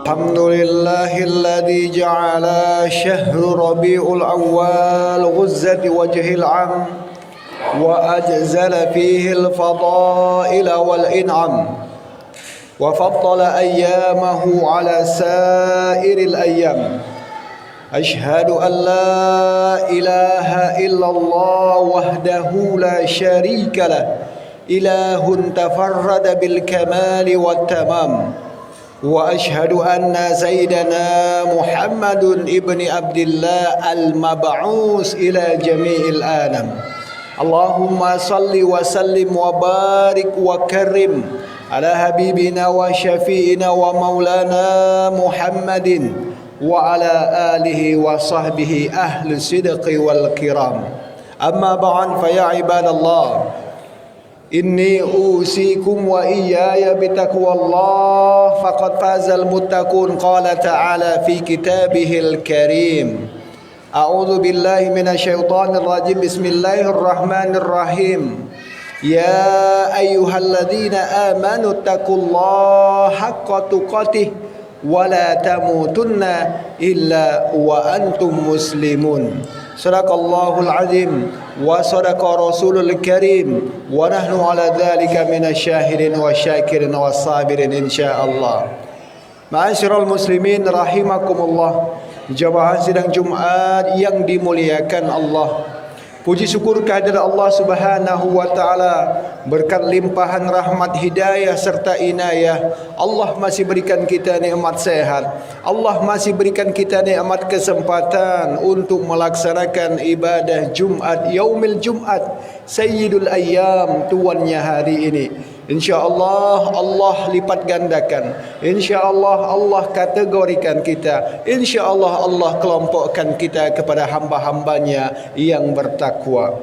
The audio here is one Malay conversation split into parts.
الحمد لله الذي جعل شهر ربيع الأول غزة وجه العام وأجزل فيه الفضائل والإنعام وفضل أيامه على سائر الأيام. أشهد أن لا إله إلا الله وحده لا شريك له إله تفرد بالكمال والتمام. وأشهد أن سيدنا محمد ابن عبد الله المبعوث إلى جميع العالم. اللهم صل وسلم وبارك وكرم على حبيبنا وشفيعنا ومولانا محمد وعلى آله وصحبه أهل الصدق والكرام. أما بعد فيا عباد الله إني أوصيكم وإياي بتقوى الله فقد فاز المتقون. قال تعالى في كتابه الكريم: أعوذ بالله من الشيطان الرجيم. بسم الله الرحمن الرحيم. يا أيها الذين آمنوا اتقوا الله حق تقاته ولا تموتن إلا وأنتم مسلمون. صدق الله العظيم وصدق رسول الكريم ونحن على ذلك من الشاهدين والشاكرين والصابرين إن شاء الله. Ma'asyiral muslimin rahimakumullah, jamaah sidang Jumat yang dimuliakan Allah. Puji syukur kehadirat Allah Subhanahu wa taala, berkat limpahan rahmat, hidayah serta inayah, Allah masih berikan kita nikmat sehat. Allah masih berikan kita nikmat kesempatan untuk melaksanakan ibadah Jumat, yaumil Jumat, sayyidul ayyam, tuannya hari ini. InsyaAllah Allah lipat gandakan. InsyaAllah Allah kategorikan kita. InsyaAllah Allah kelompokkan kita kepada hamba-hambanya yang bertakwa.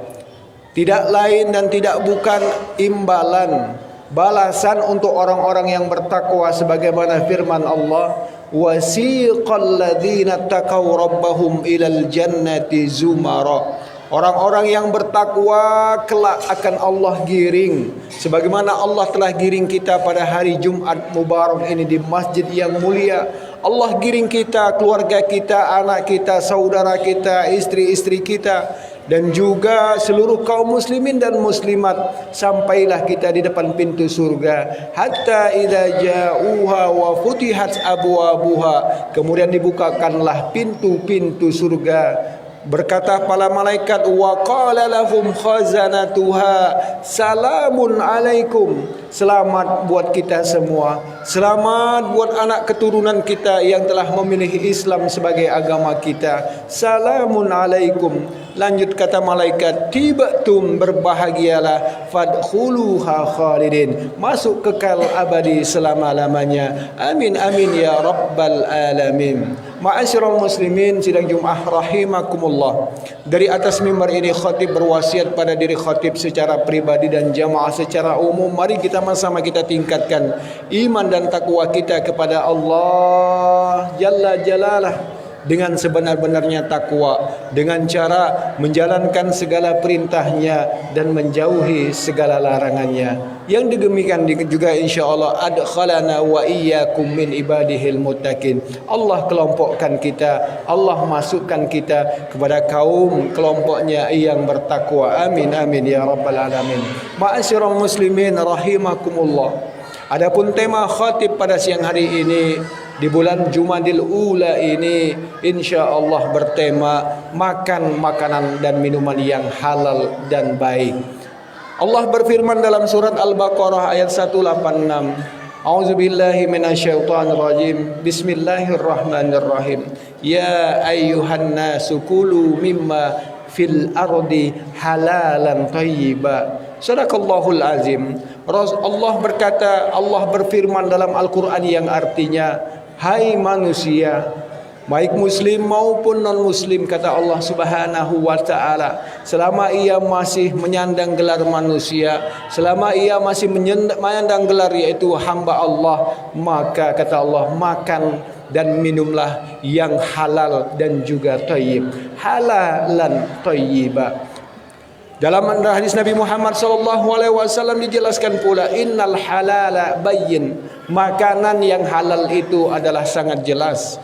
Tidak lain dan tidak bukan imbalan, balasan untuk orang-orang yang bertakwa, sebagaimana firman Allah: wasiqal ladzina taqaw rabbahum ilal jannati zumara. Orang-orang yang bertakwa kelak akan Allah giring, sebagaimana Allah telah giring kita pada hari Jumat Mubarak ini di masjid yang mulia. Allah giring kita, keluarga kita, anak kita, saudara kita, istri-istri kita, dan juga seluruh kaum muslimin dan muslimat, sampailah kita di depan pintu surga. Hatta idza ja'uha wa futihat abwabuha, kemudian dibukakanlah pintu-pintu surga. Berkata para malaikat, wa qala lahum khazanatuha salamun alaikum. Selamat buat kita semua, selamat buat anak keturunan kita yang telah memilih Islam sebagai agama kita. Salamun alaikum. Lanjut kata malaikat, tibatum, berbahagialah, fadkhuluha khalidin, masuk kekal abadi selama-lamanya. Amin amin ya rabbal alamin. Ma'asyiral muslimin sidang Jumat rahimakumullah. Dari atas mimbar ini khatib berwasiat pada diri khatib secara pribadi dan jamaah secara umum. Mari kita sama-sama kita tingkatkan iman dan takwa kita kepada Allah Jalla Jalalah dengan sebenar-benarnya takwa, dengan cara menjalankan segala perintahnya dan menjauhi segala larangannya. Yang demikian juga insyaAllah adkhalana wa iyyakum min ibadihil muttaqin. Allah kelompokkan kita, Allah masukkan kita kepada kaum kelompoknya yang bertakwa. Amin amin ya rabbal alamin. Ma'asyiral muslimin rahimakumullah. Adapun tema khatib pada siang hari ini di bulan Jumadil Ula ini insya-Allah bertema makan makanan dan minuman yang halal dan baik. Allah berfirman dalam surat Al-Baqarah ayat 186. A'udzubillahi minasyaitonir rajim. Bismillahirrahmanirrahim. Ya ayyuhan nasu kulu mimma fil ardi halalan thayyiba. Sadaqallahul azim. Allah berkata, Allah berfirman dalam Al-Quran yang artinya, hai manusia, baik muslim maupun non muslim, kata Allah Subhanahu wa taala, selama ia masih menyandang gelar manusia, selama ia masih menyandang gelar yaitu hamba Allah, maka kata Allah, makan dan minumlah yang halal dan juga thayyib. Halalan thayyiba. Dalam hadis Nabi Muhammad SAW dijelaskan pula, innal halala bayyin, makanan yang halal itu adalah sangat jelas.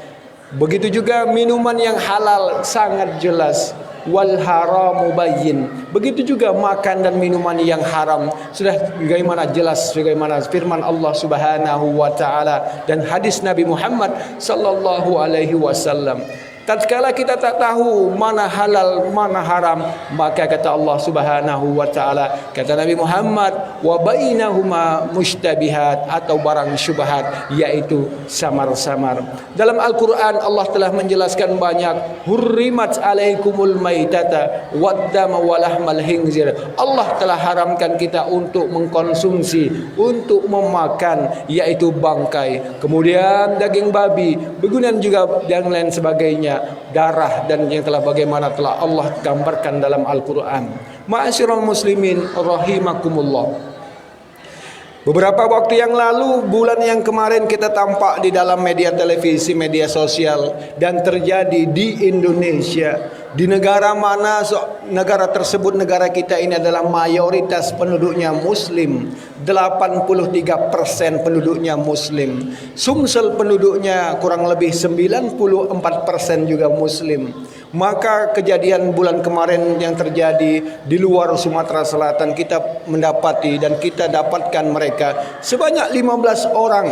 Begitu juga minuman yang halal sangat jelas. Wal haramu bayyin, begitu juga makan dan minuman yang haram sudah bagaimana jelas, bagaimana firman Allah Subhanahu wa taala dan hadis Nabi Muhammad sallallahu alaihi wasallam. Tatkala kita tak tahu mana halal mana haram, maka kata Allah Subhanahu wa taala, kata Nabi Muhammad, wa bainahuma mushtabihat, atau barang syubhat, yaitu samar-samar. Dalam Al-Qur'an Allah telah menjelaskan banyak, hurrimat alaikumul maitata waddama walahmal khinzir. Allah telah haramkan kita untuk mengkonsumsi, untuk memakan, yaitu bangkai, kemudian daging babi, kemudian juga dan lain sebagainya, darah, dan yang telah bagaimana telah Allah gambarkan dalam Al-Quran. Ma'asyiral muslimin rahimakumullah. Beberapa waktu yang lalu, bulan yang kemarin, kita tampak di dalam media televisi, media sosial, dan terjadi di Indonesia. Di negara mana, negara tersebut, negara kita ini adalah mayoritas penduduknya muslim, 83% penduduknya muslim. Sumsel penduduknya kurang lebih 94% juga muslim. Maka kejadian bulan kemarin yang terjadi di luar Sumatera Selatan, kita mendapati dan kita dapatkan mereka sebanyak 15 orang.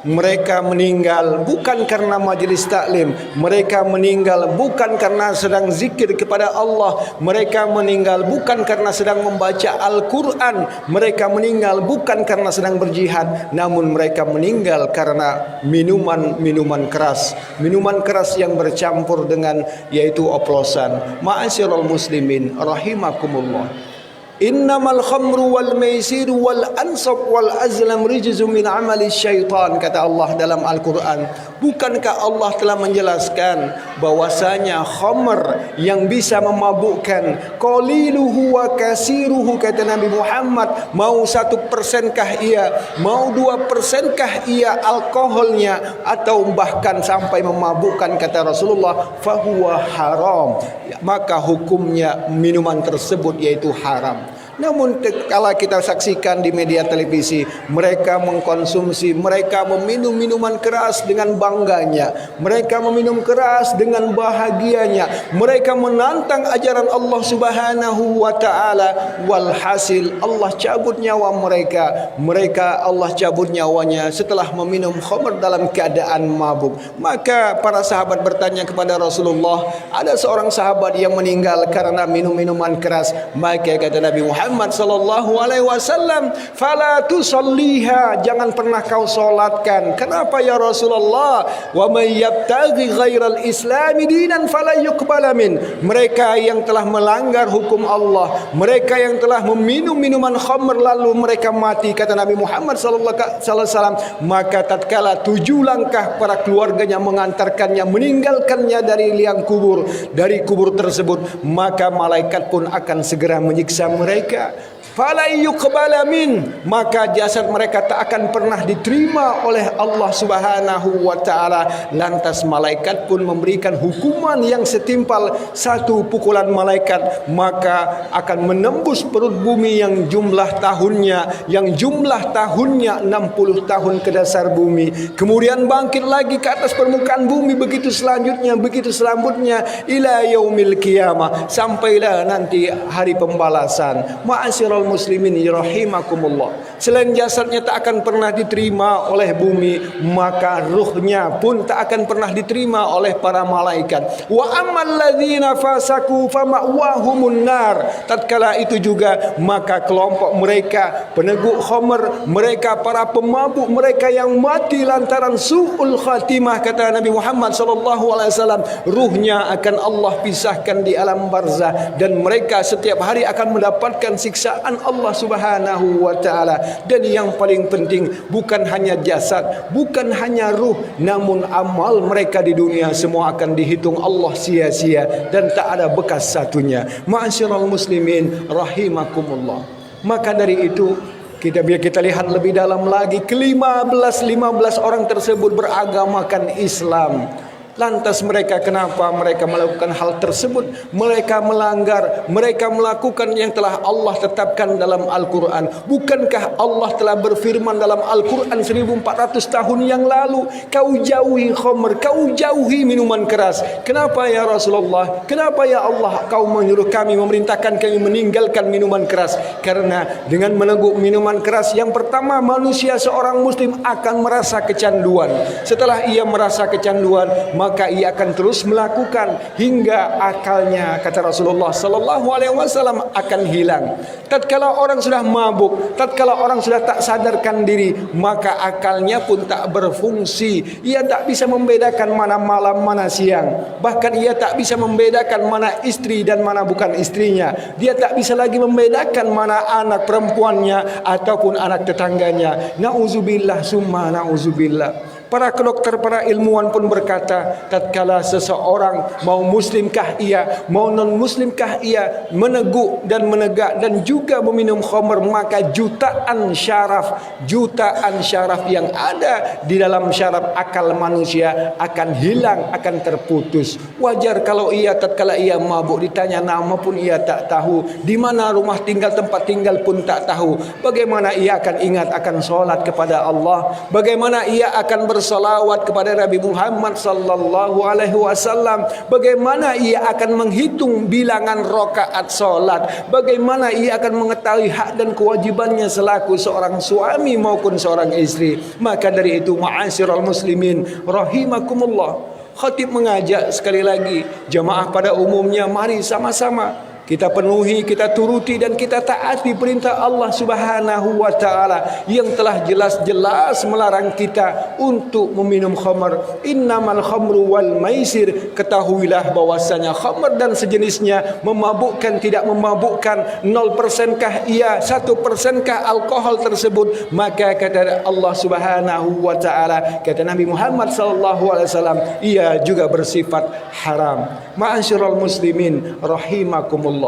Mereka meninggal bukan karena majelis taklim, mereka meninggal bukan karena sedang zikir kepada Allah, mereka meninggal bukan karena sedang membaca Al-Quran, mereka meninggal bukan karena sedang berjihad, namun mereka meninggal karena minuman keras yang bercampur dengan yaitu oplosan. Ma'asyiral muslimin rahimakumullah. Innamal khamru wal maisiru wal ansab wal azlam rijzum min amali syaitan, kata Allah dalam Al-Quran. Bukankah Allah telah menjelaskan bahwasanya khamr yang bisa memabukkan, qaliluhu wa kasiruhu, kata Nabi Muhammad, mau 1%kah ia, mau 2%kah ia alkoholnya, atau bahkan sampai memabukkan, kata Rasulullah, fahuwa haram, maka hukumnya minuman tersebut yaitu haram. Namun kalau kita saksikan di media televisi, mereka mengkonsumsi, mereka meminum minuman keras dengan bangganya, mereka meminum keras dengan bahagianya, mereka menantang ajaran Allah Subhanahu wa taala. Walhasil Allah cabut nyawa mereka Allah cabut nyawanya setelah meminum khamr dalam keadaan mabuk. Maka para sahabat bertanya kepada Rasulullah, ada seorang sahabat yang meninggal karena minum minuman keras. Maka kata Nabi Muhammad sallallahu alaihi wasallam, fala tusalliha, jangan pernah kau solatkan. Kenapa ya Rasulullah? Wa may yabtaghi ghairal islami dinan fala yuqbala min. Mereka yang telah melanggar hukum Allah, mereka yang telah meminum minuman khamr lalu mereka mati, kata Nabi Muhammad sallallahu alaihi wasallam, maka tatkala 7 langkah para keluarganya mengantarkannya, meninggalkannya dari liang kubur, dari kubur tersebut, maka malaikat pun akan segera menyiksa mereka. Fala yuqbala min, maka jasad mereka tak akan pernah diterima oleh Allah Subhanahu wa taala. Lantas malaikat pun memberikan hukuman yang setimpal 1 pukulan malaikat, maka akan menembus perut bumi yang jumlah tahunnya 60 tahun ke dasar bumi, kemudian bangkit lagi ke atas permukaan bumi, begitu selanjutnya ila yaumil qiyamah, sampailah nanti hari pembalasan. Ma'asyiral muslimin rahimakumullah. Selain jasadnya tak akan pernah diterima oleh bumi, maka ruhnya pun tak akan pernah diterima oleh para malaikat. Wa ammal ladzina fasaku fama'wahumun nar. Tatkala itu juga maka kelompok mereka peneguk khamr, mereka para pemabuk, mereka yang mati lantaran su'ul khatimah, kata Nabi Muhammad sallallahu alaihi wasallam, ruhnya akan Allah pisahkan di alam barzah, dan mereka setiap hari akan mendapatkan siksaan Allah Subhanahu wa taala. Dan yang paling penting, bukan hanya jasad, bukan hanya ruh, namun amal mereka di dunia semua akan dihitung Allah sia-sia dan tak ada bekas satunya. Ma'asyiral muslimin rahimakumullah. Maka dari itu biar kita lihat lebih dalam lagi, ke-15 orang tersebut beragamakan Islam. Lantas mereka kenapa mereka melakukan hal tersebut? Mereka melanggar, mereka melakukan yang telah Allah tetapkan dalam Al-Quran. Bukankah Allah telah berfirman dalam Al-Quran 1400 tahun yang lalu, kau jauhi khamr, kau jauhi minuman keras. Kenapa ya Rasulullah? Kenapa ya Allah kau menyuruh kami, memerintahkan kami meninggalkan minuman keras? Karena dengan meneguk minuman keras, yang pertama manusia seorang muslim akan merasa kecanduan. Setelah ia merasa kecanduan, maka ia akan terus melakukan hingga akalnya, kata Rasulullah sallallahu alaihi wasallam, akan hilang. Tatkala orang sudah mabuk, tatkala orang sudah tak sadarkan diri, maka akalnya pun tak berfungsi. Ia tak bisa membedakan mana malam mana siang. Bahkan ia tak bisa membedakan mana istri dan mana bukan istrinya. Dia tak bisa lagi membedakan mana anak perempuannya ataupun anak tetangganya. Nauzubillah summa nauzubillah. Para dokter, para ilmuwan pun berkata, tatkala seseorang mau muslimkah ia, mau non muslimkah ia, meneguk dan menegak dan juga meminum khamr, maka jutaan syaraf yang ada di dalam syaraf akal manusia akan hilang, akan terputus. Wajar kalau ia tatkala ia mabuk ditanya nama pun ia tak tahu, di mana rumah tinggal, tempat tinggal pun tak tahu. Bagaimana ia akan ingat akan solat kepada Allah? Bagaimana ia akan bersalawat kepada Nabi Muhammad sallallahu alaihi wasallam? Bagaimana ia akan menghitung bilangan rakaat salat? Bagaimana ia akan mengetahui hak dan kewajibannya selaku seorang suami maupun seorang istri? Maka dari itu, ma'asyiral muslimin rahimakumullah, khatib mengajak sekali lagi jamaah pada umumnya, mari sama-sama kita penuhi, kita turuti dan kita taati perintah Allah Subhanahu wa taala yang telah jelas-jelas melarang kita untuk meminum khamr. Innamal khamru wal maisir, ketahuilah bahwasanya khamr dan sejenisnya memabukkan, tidak memabukkan. 0% kah ia, 1% kah alkohol tersebut? Maka kata Allah Subhanahu wa taala, kata Nabi Muhammad sallallahu alaihi wasallam, ia juga bersifat haram. Ma'asyiral muslimin rahimakumullah.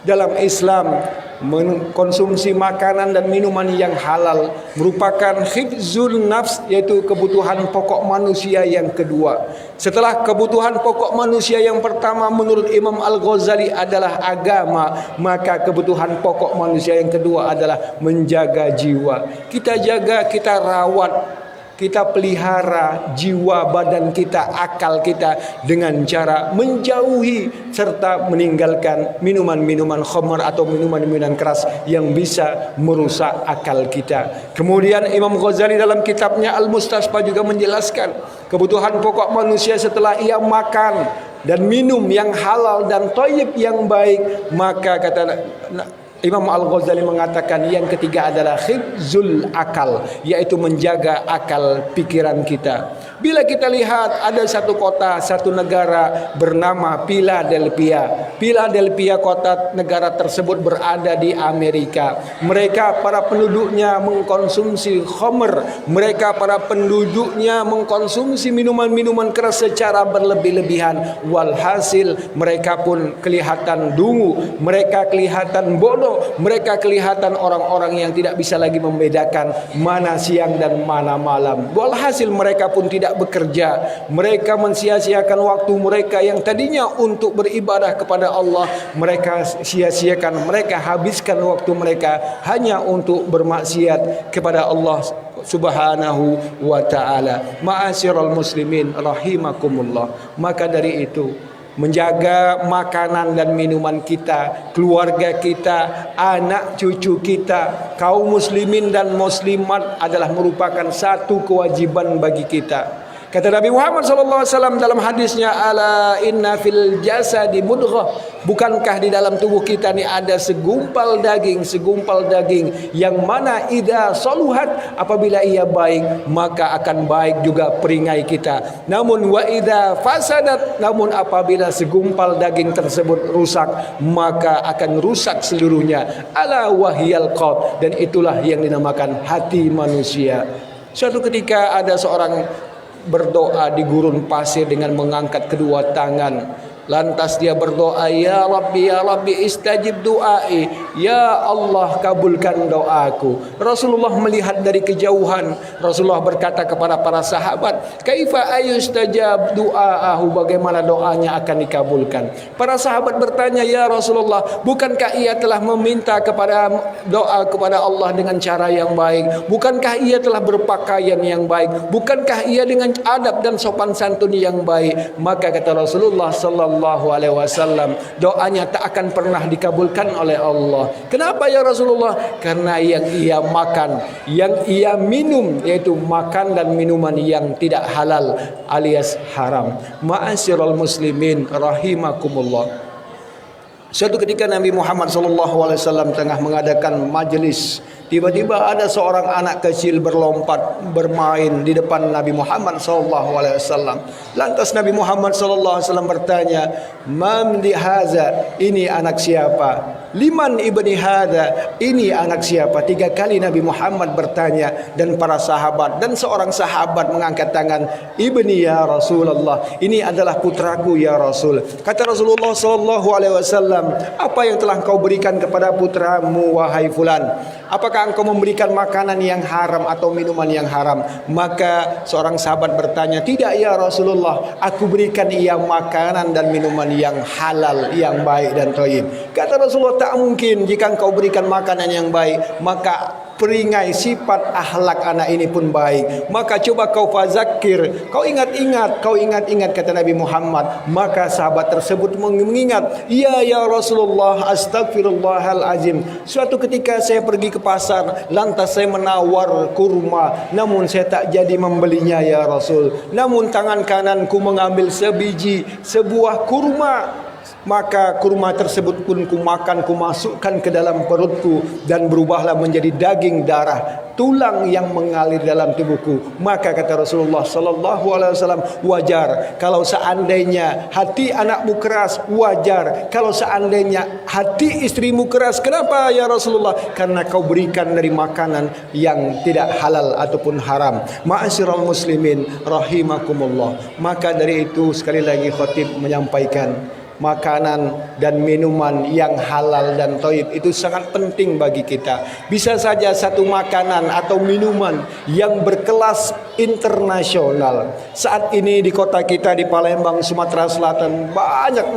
Dalam Islam, mengkonsumsi makanan dan minuman yang halal merupakan hifzul nafs, yaitu kebutuhan pokok manusia yang kedua. Setelah kebutuhan pokok manusia yang pertama menurut Imam Al-Ghazali adalah agama, maka kebutuhan pokok manusia yang kedua adalah menjaga jiwa. Kita jaga, kita rawat, kita pelihara jiwa, badan kita, akal kita dengan cara menjauhi serta meninggalkan minuman-minuman khamr atau minuman-minuman keras yang bisa merusak akal kita. Kemudian Imam Ghazali dalam kitabnya Al-Mustasfa juga menjelaskan kebutuhan pokok manusia setelah ia makan dan minum yang halal dan thayyib yang baik, maka kata Imam Al-Ghazali mengatakan yang ketiga adalah hifzul akal, yaitu menjaga akal pikiran kita. Bila kita lihat ada satu kota, satu negara bernama Philadelphia. Philadelphia, kota negara tersebut berada di Amerika. Mereka para penduduknya mengkonsumsi khamr. Mereka para penduduknya mengkonsumsi minuman-minuman keras secara berlebih-lebihan. Walhasil mereka pun kelihatan dungu, mereka kelihatan bodoh, mereka kelihatan orang-orang yang tidak bisa lagi membedakan mana siang dan mana malam. Walhasil mereka pun tidak bekerja. Mereka mensia-siakan waktu mereka yang tadinya untuk beribadah kepada Allah. Mereka sia-siakan, mereka habiskan waktu mereka hanya untuk bermaksiat kepada Allah Subhanahu wa ta'ala. Ma'asyiral muslimin rahimakumullah. Maka dari itu, menjaga makanan dan minuman kita, keluarga kita, anak cucu kita, kaum muslimin dan muslimat adalah merupakan satu kewajiban bagi kita. Kata Nabi Muhammad SAW dalam hadisnya, ala inna fil jasadi mudghah, bukankah di dalam tubuh kita ini ada segumpal daging yang mana idza saluhat, apabila ia baik maka akan baik juga peringai kita. Namun wa idza fasadat, namun apabila segumpal daging tersebut rusak maka akan rusak seluruhnya. Ala wahyal qalb, dan itulah yang dinamakan hati manusia. Suatu ketika ada seorang berdoa di gurun pasir dengan mengangkat kedua tangan. Lantas dia berdoa, ya Rabbi istajib du'ai. Ya Allah, kabulkan doaku. Rasulullah melihat dari kejauhan. Rasulullah berkata kepada para sahabat, kaifa ayustajab du'aahu, bagaimana doanya akan dikabulkan. Para sahabat bertanya, ya Rasulullah, bukankah ia telah meminta kepada doa kepada Allah dengan cara yang baik? Bukankah ia telah berpakaian yang baik? Bukankah ia dengan adab dan sopan santun yang baik? Maka kata Rasulullah sallallahu alaihi wasallam, doanya tak akan pernah dikabulkan oleh Allah. Kenapa ya Rasulullah? Karena yang ia makan, yang ia minum, yaitu makan dan minuman yang tidak halal alias haram. Ma'asyiral muslimin rahimakumullah. Suatu ketika Nabi Muhammad SAW tengah mengadakan majlis. Tiba-tiba ada seorang anak kecil berlompat bermain di depan Nabi Muhammad SAW. Lantas Nabi Muhammad SAW bertanya, "Man di haza?" Ini anak siapa? "Liman ibni hadza?" Ini anak siapa? 3 kali Nabi Muhammad bertanya, dan para sahabat dan seorang sahabat mengangkat tangan, "Ibni ya Rasulullah." Ini adalah putraku ya Rasul. Kata Rasulullah SAW, apa yang telah kau berikan kepada putramu wahai fulan? Apakah engkau memberikan makanan yang haram atau minuman yang haram? Maka seorang sahabat bertanya, tidak ya Rasulullah, aku berikan ia makanan dan minuman yang halal, yang baik dan thayyib. Kata Rasulullah, tak mungkin jika engkau berikan makanan yang baik, maka peringai sifat akhlak anak ini pun baik. Maka coba kau fazakir, kau ingat-ingat kata Nabi Muhammad. Maka sahabat tersebut mengingat, ya Rasulullah, astagfirullahalazim. Suatu ketika saya pergi ke pasar, lantas saya menawar kurma, namun saya tak jadi membelinya ya Rasul. Namun tangan kananku mengambil sebuah kurma. Maka kurma tersebut pun kumakan, kumasukkan ke dalam perutku, dan berubahlah menjadi daging darah, tulang yang mengalir dalam tubuhku. Maka kata Rasulullah sallallahu alaihi wasallam, wajar kalau seandainya hati anakmu keras, wajar kalau seandainya hati istrimu keras. Kenapa ya Rasulullah? Karena kau berikan dari makanan yang tidak halal ataupun haram. Ma'asyiral muslimin rahimakumullah. Maka dari itu sekali lagi khatib menyampaikan, makanan dan minuman yang halal dan thayyib itu sangat penting bagi kita. Bisa saja satu makanan atau minuman yang berkelas internasional. Saat ini di kota kita di Palembang, Sumatera Selatan, banyak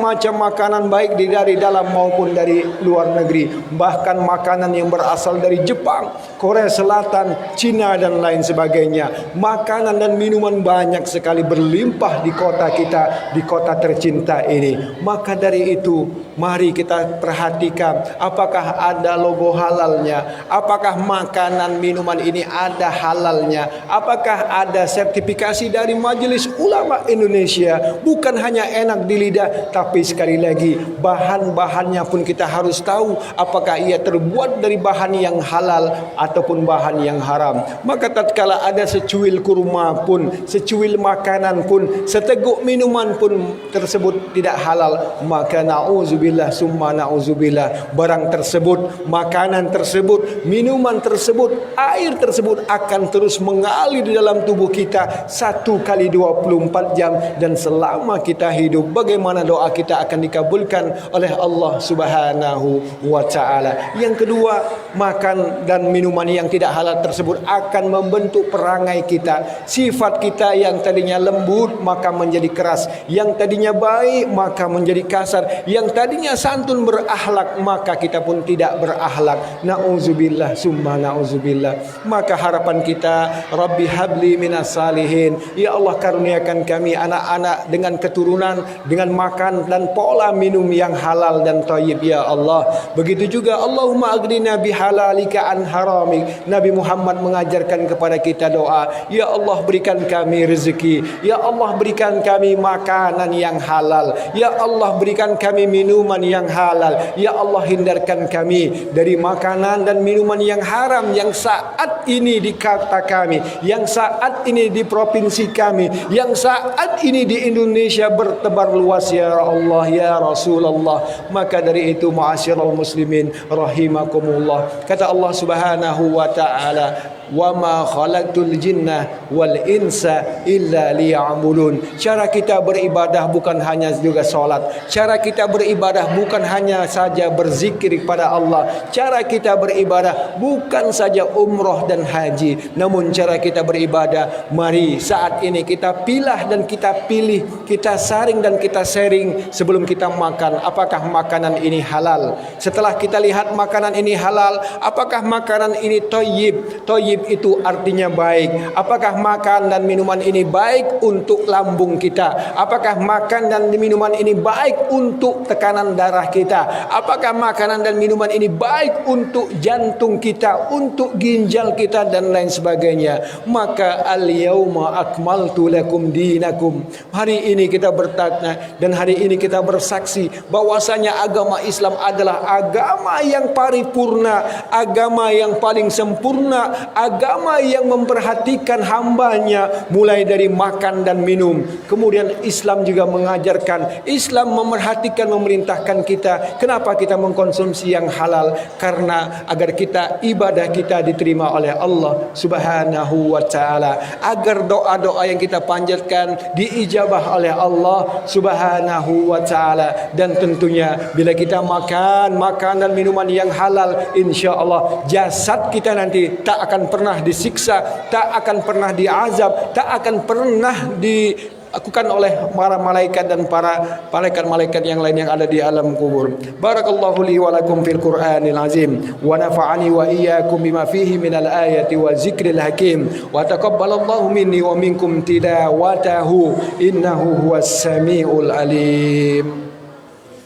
macam makanan baik dari dalam maupun dari luar negeri. Bahkan makanan yang berasal dari Jepang, Korea Selatan, Cina dan lain sebagainya. Makanan dan minuman banyak sekali berlimpah di kota kita, di kota tercinta ini. Maka dari itu, mari kita perhatikan apakah ada logo halalnya, apakah makanan minuman ini ada halalnya, apakah ada sertifikasi dari Majelis Ulama Indonesia. Bukan hanya enak di lidah, tapi sekali lagi bahan-bahannya pun kita harus tahu apakah ia terbuat dari bahan yang halal ataupun bahan yang haram. Maka tatkala ada secuil kurma pun, secuil makanan pun, seteguk minuman pun tersebut tidak halal, maka na'udzubillah summa na'udzubillah, barang tersebut, makanan tersebut, minuman tersebut, air tersebut akan terus mengalir di dalam tubuh kita 1 kali 24 jam, dan selama kita hidup, bagaimana doa kita akan dikabulkan oleh Allah Subhanahu wa ta'ala. Yang kedua, makan dan minuman yang tidak halal tersebut akan membentuk perangai kita. Sifat kita yang tadinya lembut maka menjadi keras, yang tadinya baik maka menjadi kasar, yang tadinya santun berakhlak maka kita pun tidak berakhlak. Nauzubillah summa nauzubillah. Maka harapan kita, Rabbi habli minas salihin, ya Allah karuniakan kami anak-anak dengan keturunan, dengan makan dan pola minum yang halal dan thayyib ya Allah. Begitu juga Allahumma aghnina bihalalika an haramik. Nabi Muhammad mengajarkan kepada kita doa, ya Allah berikan kami rezeki, ya Allah berikan kami makanan yang halal, ya Allah berikan kami minuman yang halal, ya Allah hindarkan kami dari makanan dan minuman yang haram yang saat ini di kota kami, yang saat ini di provinsi kami, yang saat ini di Indonesia bertebar luas ya Allah ya Rasulullah. Maka dari itu ma'asyiral muslimin rahimakumullah, kata Allah Subhanahu wa ta'ala, wa ma khalaqtul jinna wal insa illa liya'budun. Cara kita beribadah bukan hanya juga salat. Cara kita beribadah bukan hanya saja berzikir kepada Allah. Cara kita beribadah bukan saja umrah dan haji, namun cara kita beribadah, mari saat ini kita pilah dan kita pilih, kita saring dan kita sharing sebelum kita makan. Apakah makanan ini halal? Setelah kita lihat makanan ini halal, apakah makanan ini thayyib? Thayyib itu artinya baik. Apakah makan dan minuman ini baik untuk lambung kita? Apakah makan dan minuman ini baik untuk tekanan darah kita? Apakah makanan dan minuman ini baik untuk jantung kita, untuk ginjal kita dan lain sebagainya? Maka al-yauma akmaltu lakum dinakum. Hari ini kita bertanya dan hari ini kita bersaksi bahwasanya agama Islam adalah agama yang paripurna, agama yang paling sempurna, agama yang memperhatikan hambanya mulai dari makan dan minum. Kemudian Islam juga mengajarkan, Islam memerhatikan, memerintahkan kita. Kenapa kita mengkonsumsi yang halal? Karena agar kita ibadah kita diterima oleh Allah Subhanahu wa taala, agar doa-doa yang kita panjatkan diijabah oleh Allah Subhanahu wa taala. Dan tentunya bila kita makan dan minuman yang halal, insya Allah jasad kita nanti tak akan pernah disiksa, tak akan pernah diazab, tak akan pernah dilakukan oleh para malaikat dan para malaikat-malaikat yang lain yang ada di alam kubur. Barakallahu li wa lakum fil Qur'anil azim wa nafa'ani wa iyyakum bima fihi minal ayati wa zikril hakim wa taqabbalallahu minni wa minkum tilawatahu innahu huwas samiul alim.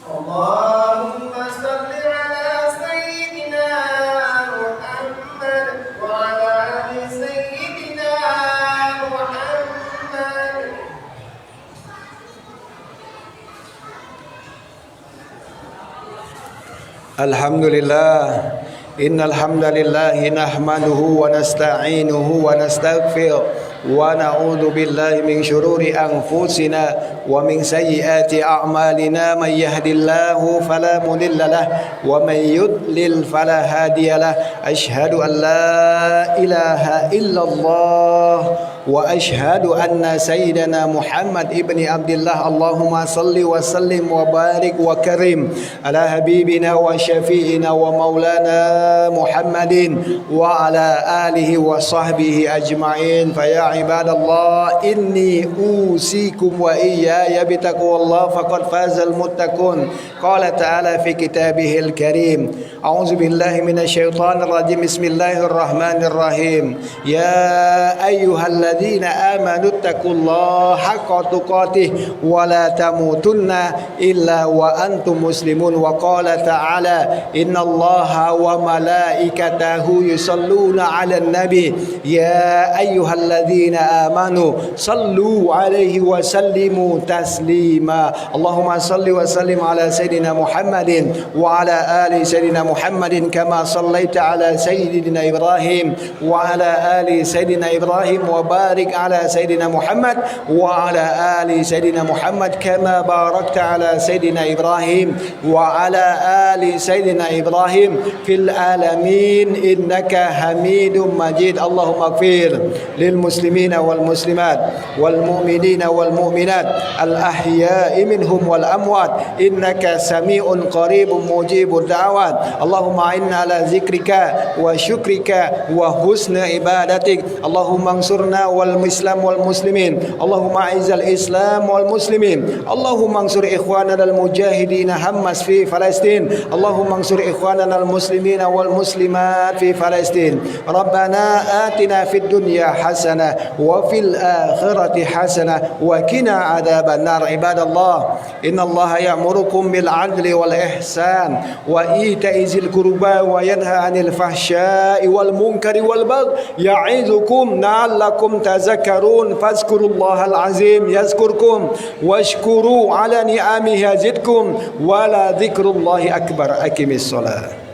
Allahumma salli ala sayyidina Muhammad wa ala ali sayyidina Muhammad. Alhamdulillah, innal hamdalillah nahmaduhu wa nasta'inuhu wa nastaghfiruh wa na'udzu billahi min syururi anfusina wa min sayyiati a'malina. Man yahdihillahu fala mudilla lahu wa man yudlil fala hadiyalah. Asyhadu an la ilaha illallah wa asyhadu anna sayyidana Muhammad ibni Abdullah. Allahumma salli wa sallim wa barik wa karim ala habibina wa syafi'ina wa maulana Muhammadin wa ala alihi wa sahbihi ajma'in. Fa ya ibadallah, inni usikum wa iyaya bitaqwallah faqad fazal muttaqun. Qala ta'ala fi kitabihil karim, a'udzu billahi minasyaitonir rajim, bismillahirrahmanirrahim. Ya ayyuhalladzina amanu taqullaha haqqa tuqatih wa la tamutunna illa wa antum muslimun. Wa qala ta'ala, innallaha wa malaikatahu yusalluna 'alan nabi ya ayyuhalladzina amanu sallu 'alaihi wa sallimu taslima. Allahumma salli wa sallim ala sayyidina Muhammadin wa ala ali sayyidina Muhammadin kama sallaita ala sayyidina Ibrahim wa ala ali sayyidina Ibrahim wa barik ala sayyidina Muhammad wa ala ali sayyidina Muhammad kama barakta ala sayyidina Ibrahim wa ala ali sayyidina Ibrahim fil alamin innaka Hamidum Majid. Allahumma ighfir lil muslimina wal muslimat wal mu'minina wal mu'minat al ahya'i minhum wal amwat innaka sami'un qaribun mujibud da'awat. Allahumma inna ala zikrika wa syukrika wa husna ibadatik. Allahumma ansurna wal islam wal muslimin. Allahumma a'izzal islam wal muslimin. Allahumma ansur ikhwanana al mujahidin hammas fi Palestin. Allahumma ansur ikhwanana al muslimin wal muslimat fi Palestin. Rabbana atina fid dunya hasanah wa fil akhirati hasanah wa qina adzaban nar. Ibadallah, innallaha ya'murukum bil adli wal ihsan wa ita'i zil qurba wa yanha 'anil fahsya'i wal munkari wal baghi ya'izukum la'allakum tazakkarun. Fazkurullahal azim yazkurkum washkuru 'ala ni'amihi yazidkum wa la dzikrullahi akbar. Aqimis shalah.